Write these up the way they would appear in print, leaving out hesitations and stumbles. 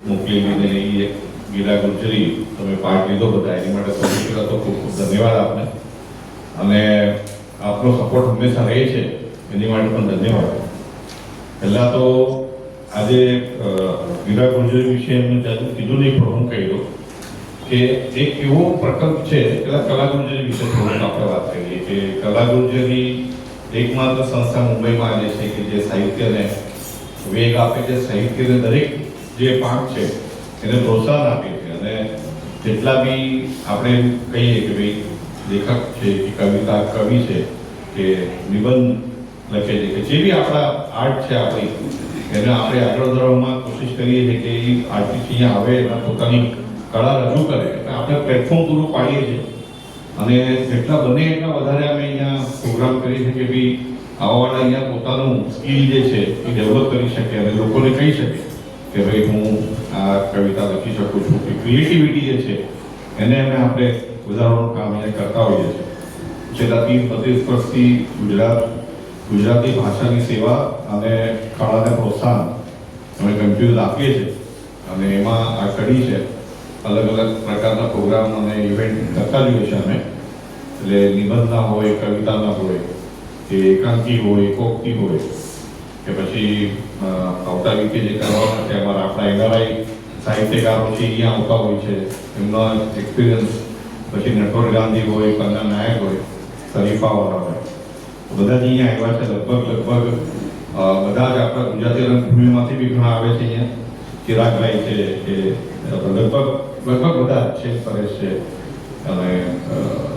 મોકલીને એ ગીરા ગુજરી તમે પાર્ટ લીધો બધા એની માટે સૌથી પહેલાં તો ખૂબ ખૂબ ધન્યવાદ આપને, અને આપનો સપોર્ટ હંમેશા રહે છે એની માટે પણ ધન્યવાદ. પહેલાં તો આજે ગીરા ગુજરી વિશે એમને કીધું નહીં, પણ હું કહી દઉં કે એક એવો પ્રકલ્પ છે. પહેલાં કલા ગુજરી વિશે થોડુંક આપણે વાત કરીએ કે કલા ગુજરી એકમાત્ર સંસ્થા મુંબઈમાં આજે છે કે જે સાહિત્યને વેગ આપે છે, સાહિત્યને દરેક જે પાંખ છે એને પ્રોત્સાહન આપે છે. અને જેટલા બી આપણે કહીએ કે ભાઈ લેખક છે કે કવિતા કવિ છે કે નિબંધ લખે છે કે જે બી આપણા આર્ટ છે આપણી, એને આપણે આગળ વધારવામાં કોશિશ કરીએ છીએ કે એ આર્ટિસ્ટ અહીંયા આવે અને પોતાની કળા રજૂ કરે. એટલે આપણે પ્લેટફોર્મ પૂરું પાડીએ છીએ અને જેટલા બને એટલા વધારે અમે અહીંયા પ્રોગ્રામ કરીએ છીએ કે ભાઈ આવવાવાળા અહીંયા પોતાનું સ્કિલ જે છે એ ડેવલપ કરી શકે અને લોકોને કહી શકે કે ભાઈ હું આ કવિતા લખી શકું છું. કે ક્રિએટિવિટી જે છે એને અમે આપણે વધારવાનું કામ અહીંયા કરતા હોઈએ છીએ. છેલ્લા 30-32 વર્ષથી ગુજરાતી ભાષાની સેવા અને કળાને પ્રોત્સાહન અમે કન્ટિન્યુઅસ આપીએ છીએ, અને એમાં આ કડી છે અલગ અલગ પ્રકારના પ્રોગ્રામ અને ઇવેન્ટ કરતા જોઈએ છે અમે. એટલે નિબંધના હોય, કવિતાના હોય, કે એકાંકી હોય, એકોક્તિ હોય, કે પછી આવતા વીકે જે કરવાના છે અમારા આપણા એનઆરઆઈ સાહિત્યકારો છે અહીંયા આવતા હોય છે, એમનો એક્સપિરિયન્સ, પછી નટવર ગાંધી હોય, કન્ના નાયક હોય, શરીફાવાળા હોય, બધા જ અહીંયા આવ્યા છે. લગભગ બધા જ આપણા ગુજરાતી રંગભૂમિમાંથી બી ઘણા આવે છે અહીંયા. ચિરાગભાઈ છે કે લગભગ બધા છે, પરેશ છે, અને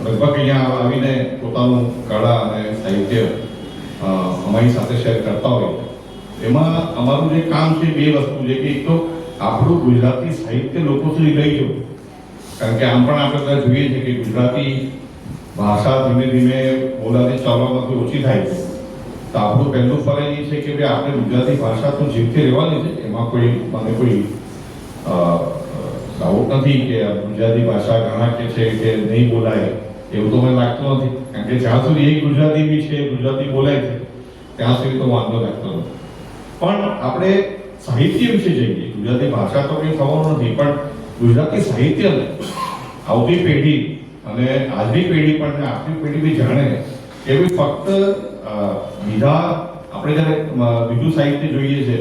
લગભગ અહીંયા આવીને પોતાનું કળા અને સાહિત્ય અમારી સાથે શેર કરતા હોય. એમાં અમારું જે કામ છે બે વસ્તુ છે કે એક તો આપણું ગુજરાતી સાહિત્ય લોકો સુધી લઈ જવું, કારણ કે આમ પણ આપણે બધા જોઈએ છીએ કે ગુજરાતી ભાષા ધીમે ધીમે બોલાતી ચાલવામાંથી ઓછી થાય છે. તો આપણું પહેલું ફરજ એ છે કે ભાઈ આપણે ગુજરાતી ભાષા તો જીવતી રહેવાની છે, એમાં મને કોઈ ડાઉટ નથી કે ગુજરાતી ભાષા ઘણા કે છે કે નહીં બોલાય એવું તો મને લાગતું નથી, કારણ કે જ્યાં સુધી એક ગુજરાતી બી છે, ગુજરાતી બોલાય છે, ત્યાં સુધી તો વાંધો લાગતો નથી. પણ આપણે સાહિત્ય વિશે જઈએ. ગુજરાતી ભાષા તો કંઈ થવાનું નથી, પણ ગુજરાતી સાહિત્યને આવતી પેઢી અને આજની પેઢી પણ આપણી પેઢી બી જાણે કે ભાઈ ફક્ત બીજા આપણે જ્યારે બીજું સાહિત્ય જોઈએ છે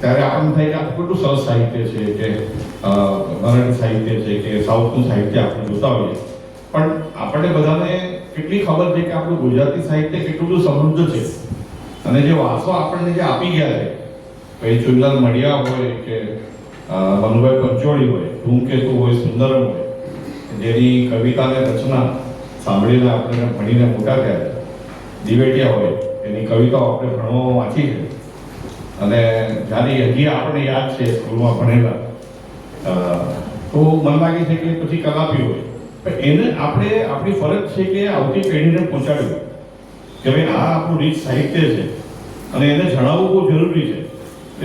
ત્યારે આપણને થાય કે આ કેટલું સરસ સાહિત્ય છે, કે મરાઠી સાહિત્ય છે કે સાઉથનું સાહિત્ય આપણે જોતા હોઈએ, પણ આપણે બધાને કેટલી ખબર છે કે આપણું ગુજરાતી સાહિત્ય કેટલું બધું સમૃદ્ધ છે. અને જે વારસો આપણને જે આપી ગયા છે, પછી ચુનલાલ મડિયા હોય કે મનુભાઈ પંચોળી હોય, ધૂમકેતુ હોય, સુંદરમ હોય, જેની કવિતાને રચના સાંભળીને આપણે ભણીને મોટા થયા. દિવેટિયા હોય, એની કવિતાઓ આપણે ભણવામાં વાંચી છે, અને જ્યારે હજી આપણને યાદ છે સ્કૂલમાં ભણેલા, તો મન લાગે છે કે પછી કલાપી હોય, પણ એને આપણે આપણી ફરજ છે કે આવતી પેઢીને પહોંચાડવું કે ભાઈ આ આપણું રીચ સાહિત્ય છે અને એને જણાવવું બહુ જરૂરી છે.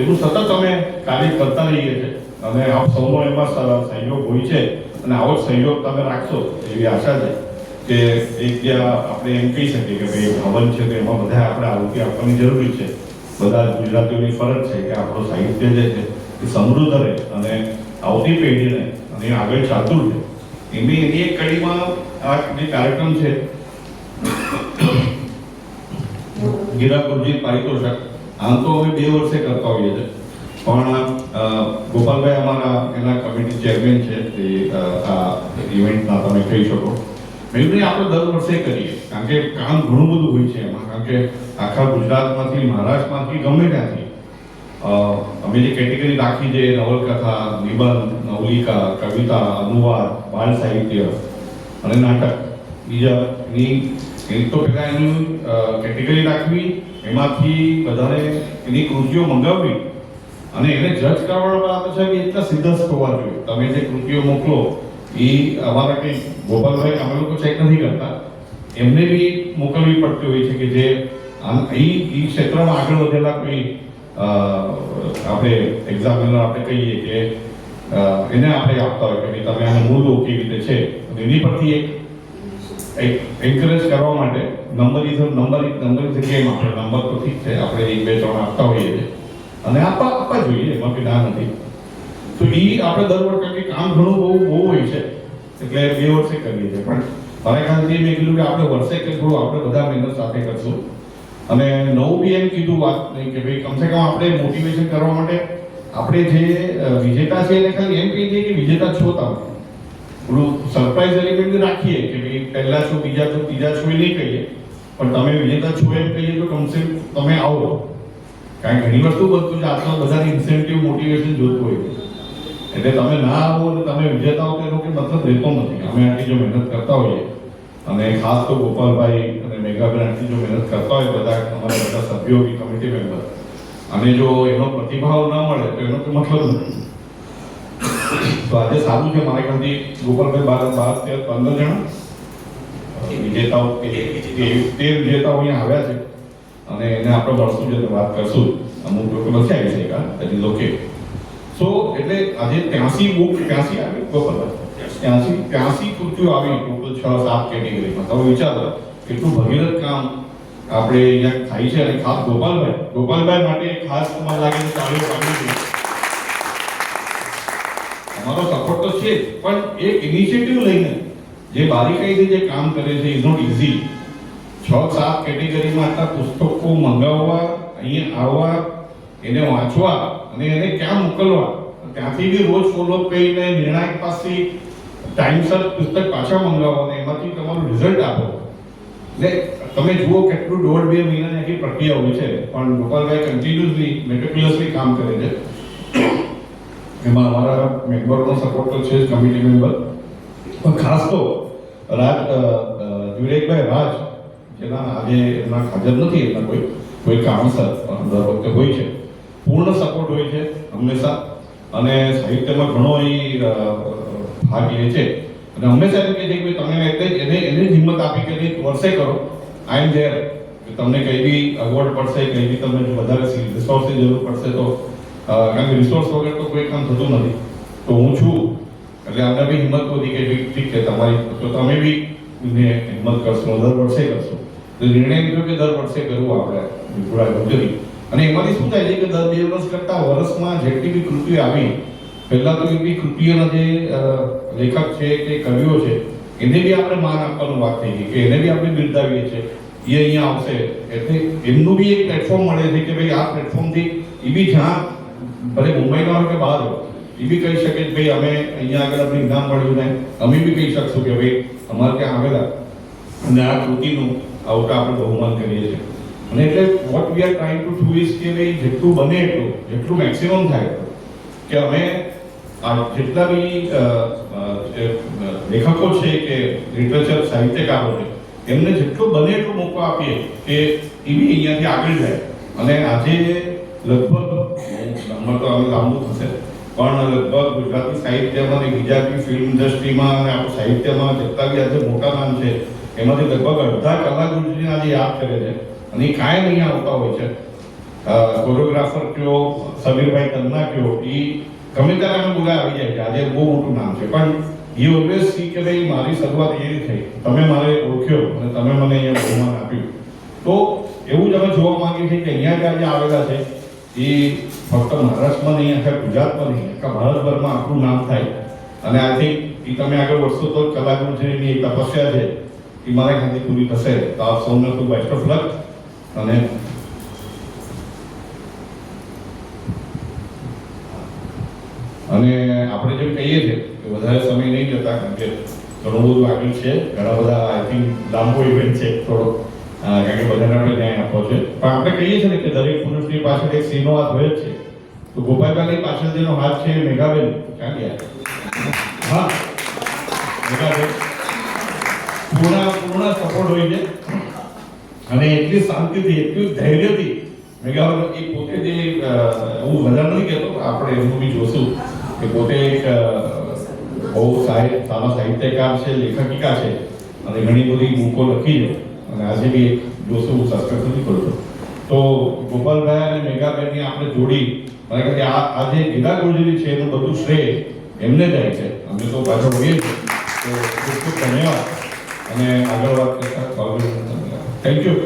એવું સતત અમે કાર્ય કરતા રહીએ છીએ, અને આપ સૌનો એમાં સહયોગ હોય છે, અને આવો જ સહયોગ તમે રાખશો એવી આશા છે. કે એક જ્યાં આપણે એમ કહી શકીએ કે ભાઈ ભવન છે તો એમાં બધા આપણે આહુતિ આપવાની જરૂરી છે. બધા ગુજરાતીઓની ફરજ છે કે આપણું સાહિત્ય જે છે એ સમૃદ્ધ રહે અને આવતી પેઢીને અને આગળ ચાલતું રહે. એની એક કડીમાં આ જે કાર્યક્રમ છે ગીરા ગુરજી પારિતોષક, આમ તો અમે 2 વર્ષે કરતા હોઈએ છીએ, પણ ગોપાલભાઈ અમારા એના કમિટી ચેરમેન છે, તે આ ઇવેન્ટના તમે કહી શકો. મેં આપણે દર વર્ષે કરીએ, કારણ કે કામ ઘણું બધું હોય છે એમાં, કારણ કે આખા ગુજરાતમાંથી, મહારાષ્ટ્રમાંથી, ગમે ત્યાંથી અમે જે કેટેગરી રાખી છે નવલકથા, નિબંધ, નવલિકા, કવિતા, અનુવાદ, બાળ સાહિત્ય અને નાટક. બીજાની તો પહેલાં એની કેટેગરી રાખવી, એમાંથી બધાને એની કૃતિઓ મંગાવવી અને એને જજ કરવાના આવે છે કે એટલા સિદ્ધસ્થ હોવા જોઈએ. તમે જે કૃતિઓ મોકલો એ અમારા કંઈ ગોપાલભાઈ અમે લોકો ચેક નથી કરતા, એમને બી મોકલવી પડતી હોય છે કે જે એ ક્ષેત્રમાં આગળ વધેલા કોઈ આપણે એક્ઝામિનર આપણે કહીએ કે એને આપણે આપતા હોય કે તમે આને મૂળો કેવી રીતે છે, એની પરથી એક એન્કરેજ કરવા માટે નંબર જગ્યાએ આપણે નંબર તો ઠીક છે, આપણે 1, 2, 3 આપતા હોઈએ છીએ અને આપવા જોઈએ, એમાં કોઈ ના નથી. તો તો એ આપણે દર વખતે કામ ઘણું બહુ હોય છે એટલે 2 વર્ષે કરીએ છીએ, પણ મારા ખ્યાલથી મેં કીધું કે આપણે વર્ષે કે થોડું આપણે બધા મહેનત સાથે કરશું. અને નવું બી એમ કીધું વાત નહીં કે ભાઈ કમસે કમ આપણે મોટિવેશન કરવા માટે આપણે જે વિજેતા છે એને ખાલી એમ કહી દઈએ કે વિજેતા છો તમે, થોડું સરપ્રાઈઝ એલિમેન્ટ રાખીએ કે ભાઈ પહેલા છો, બીજા છો, ત્રીજા છો એ નહીં કહીએ, પણ તમે વિજેતા છો એમ કહીએ તો કમસે કમ તમે આવો. કારણ કે ઘણી વસ્તુ બધું છે આજકાલ બધાને ઇન્સેન્ટિવ મોટિવેશન જોતું હોય, એટલે તમે ના આવો અને તમે વિજેતા હો તો એનો કંઈ મતલબ રહેતો નથી. અમે આટલી જો મહેનત કરતા હોઈએ અને ખાસ તો ગોપાલભાઈ અને મેઘાબેન આટલી જો મહેનત કરતા હોય બધા અમારા બધા સભ્યો બી કમિટી મેમ્બર, અને જો એનો પ્રતિભાવ ના મળે તો એનો કોઈ મતલબ નથી. તો આજે સારું છે મારા ખ્યાલથી ગોપાલભાઈ 12-13-15 જણા વિજેતાઓ 13 વિજેતાઓ અહીંયા આવ્યા છે અને એને આપણે મળશું છે વાત કરશું. અમુક લોકો નથી આવી છે that is okay. સો એટલે આજે 83 બુક 83 આવી ગોપાલભાઈ 83 કૃતિઓ આવી ટોટલ 6-7 કેટેગરીમાં. તમે વિચારો કેટલું ભગીરથ કામ આપણે અહીંયા થાય છે. અને ખાસ ગોપાલભાઈ માટે ખાસ તમારે લાગે છે તાળીઓ પાડવી જોઈએ. અમારો સપોર્ટ તો છે પણ એક ઇનિશિયેટિવ લઈને જે બારીકાઈથી જે કામ કરે છે ઇઝ નોટ ઇઝી. 6-7 કેટેગરીમાં આટલા પુસ્તકો મંગાવવા, અહીંયા આવવા, એને વાંચવા અને એને ક્યાં મોકલવા, ત્યાંથી બી રોજ ફોલોઅપ કરીને નિર્ણાયક પાસે ટાઈમસર પુસ્તક પાછા મંગાવવા અને એમાંથી તમારું રિઝલ્ટ આપો. એટલે તમે જુઓ કેટલું 1.5-2 મહિનાની આખી પ્રક્રિયા હોય છે, પણ ગોપાલભાઈ કન્ટિન્યુઅસલી મેટિક્યુલસલી કામ કરે છે. એમાં અમારા મેમ્બરનો સપોર્ટ તો છે જ, કમિટી મેમ્બર, પણ ખાસ તો વિવેકભાઈ રાજ, જેના આજે એમના હાજર નથી, એમના કોઈ કારણસર દર વખતે હોય છે, પૂર્ણ સપોર્ટ હોય છે હંમેશા. અને સાહિત્યમાં ઘણો એ ભાગ લે છે અને હંમેશા એમ કહે છે કે તમે એને હિંમત આપી કે વર્ષે કરો, આઈ એમ ધેર. તમને કઈ બી અગવડ પડશે, કઈ બી તમને વધારે રિસોર્સની જરૂર પડશે તો, કારણ કે રિસોર્સ વગર તો કોઈ કામ થતું નથી, તો હું છું. એટલે અમને બી હિંમત વધી કે ઠીક છે તમારી, તો તમે બી હિંમત કરશો, દર વર્ષે કરશો. તો નિર્ણય લીધો કે દર વર્ષે કરવું આપણે થોડા લક્ઝરી. અને એમાંથી શું થાય છે કે દર 2 વર્ષ કરતા વર્ષમાં જેટલી બી કૃતિઓ આવી, પહેલા તો એવી કૃતિઓના જે લેખક છે કે કવિઓ છે એને બી આપણે માન આપવાનું વાત થઈ ગઈ કે એને બી આપણે બિરદાવીએ છીએ, એ અહીંયા આવશે એટલે એમનું બી એક પ્લેટફોર્મ મળે છે કે ભાઈ આ પ્લેટફોર્મથી એ બી જ્યાં ભલે મુંબઈમાં હોય કે બહાર હોય એ બી કહી શકે કે ભાઈ અમે અહીંયા આગળ આપણે ઇનામ મળ્યું ને અમે બી કહી શકશું કે ભાઈ અમારે ત્યાં આવેલા અને આ કૃતિનું આવતા આપણે બહુમાન કરીએ છીએ. અને એટલે what we are trying to do is કે ભાઈ જેટલું બને જેટલું મેક્સિમમ થાય કે અમે જેટલા બી લેખકો છે કે લિટરેચર સાહિત્યકારો છે એમને જેટલું બને એટલું મોકો આપીએ કે એ બી અહીંયાથી આગળ જાય. અને આજે લગભગ નંબર તો હવે લાંબુ થશે પણ લગભગ ગુજરાતી સાહિત્યમાં અને ગુજરાતી ફિલ્મ ઇન્ડસ્ટ્રીમાં અને આપણું સાહિત્યમાં જેટલા બી આજે મોટા નામ છે એમાંથી લગભગ અડધા કલાકૃતિને આજે યાદ કરે છે અને એ કાયમ અહીંયા આવતા હોય છે. કોરિયોગ્રાફર કયો, સમીરભાઈ તન્ના કયો, એ ગમે ત્યારે અમે બોલાય આવી જાય છે. આજે બહુ મોટું નામ છે પણ એ ઓલવેઝ સી કે ભાઈ મારી શરૂઆત એવી થઈ, તમે મારે ઓળખ્યો અને તમે મને અહીંયા બહુમાન આપ્યું. તો એવું જ અમે જોવા માંગીએ છીએ કે અહીંયા જે આજે આવેલા છે એ ફક્ત મહારાષ્ટ્રમાં નહીં, આખા ગુજરાતમાં નહીં, આખા ભારતભરમાં આપણું નામ થાય. અને આઈ થિંક એ તમે આગળ વધશો તો કલાકૃતિની તપસ્યા છે એ મારા ખ્યાલથી પૂરી થશે. તો આપ સૌને ખૂબ બેસ્ટ ઓફ લક. અને આપણે જેમ કહીએ છીએ કે વધારે સમય નહીં જતા, કારણ કે ઘણું બધું આગળ છે, ઘણા બધા આઈ થિંક લાંબો ઇવેન્ટ છે થોડો, કારણ કે બધાને આપણે ન્યાય આપવો છે. પણ આપણે કહીએ છીએ ને કે દરેક પુરુષની પાછળ એક સ્ત્રીનો હાથ હોય જ છે. તો ગોપાલભાઈની પાછળ જેનો હાથ છે મેઘાબેન, ક્યાં ગયા? હા, મેઘાબેન પૂર્ણ સપોર્ટ હોય છે અને એટલી શાંતિથી, એટલું ધૈર્યથી મેઘાબેન એ પોતે જે હું બધા નથી કહેતો, આપણે એમનું બી જોશું કે પોતે એક બહુ સારા સાહિત્યકાર છે, લેખકિકા છે અને ઘણી બધી બુકો લખી છે અને આજે બી એક જોશું, હું સસ્પેન્સ નથી કરતો. તો ગોપાલભાઈ અને મેઘાબેનની આપણે જોડી, મને કહે આ જે ગીતા ગુર્જરી છે એનું બધું શ્રેય એમને જાય છે. અમે તો પાછળ હોઈએ છીએ. તો ખૂબ ખૂબ ધન્યવાદ અને આગળ વાત કરતા થેન્ક યુ.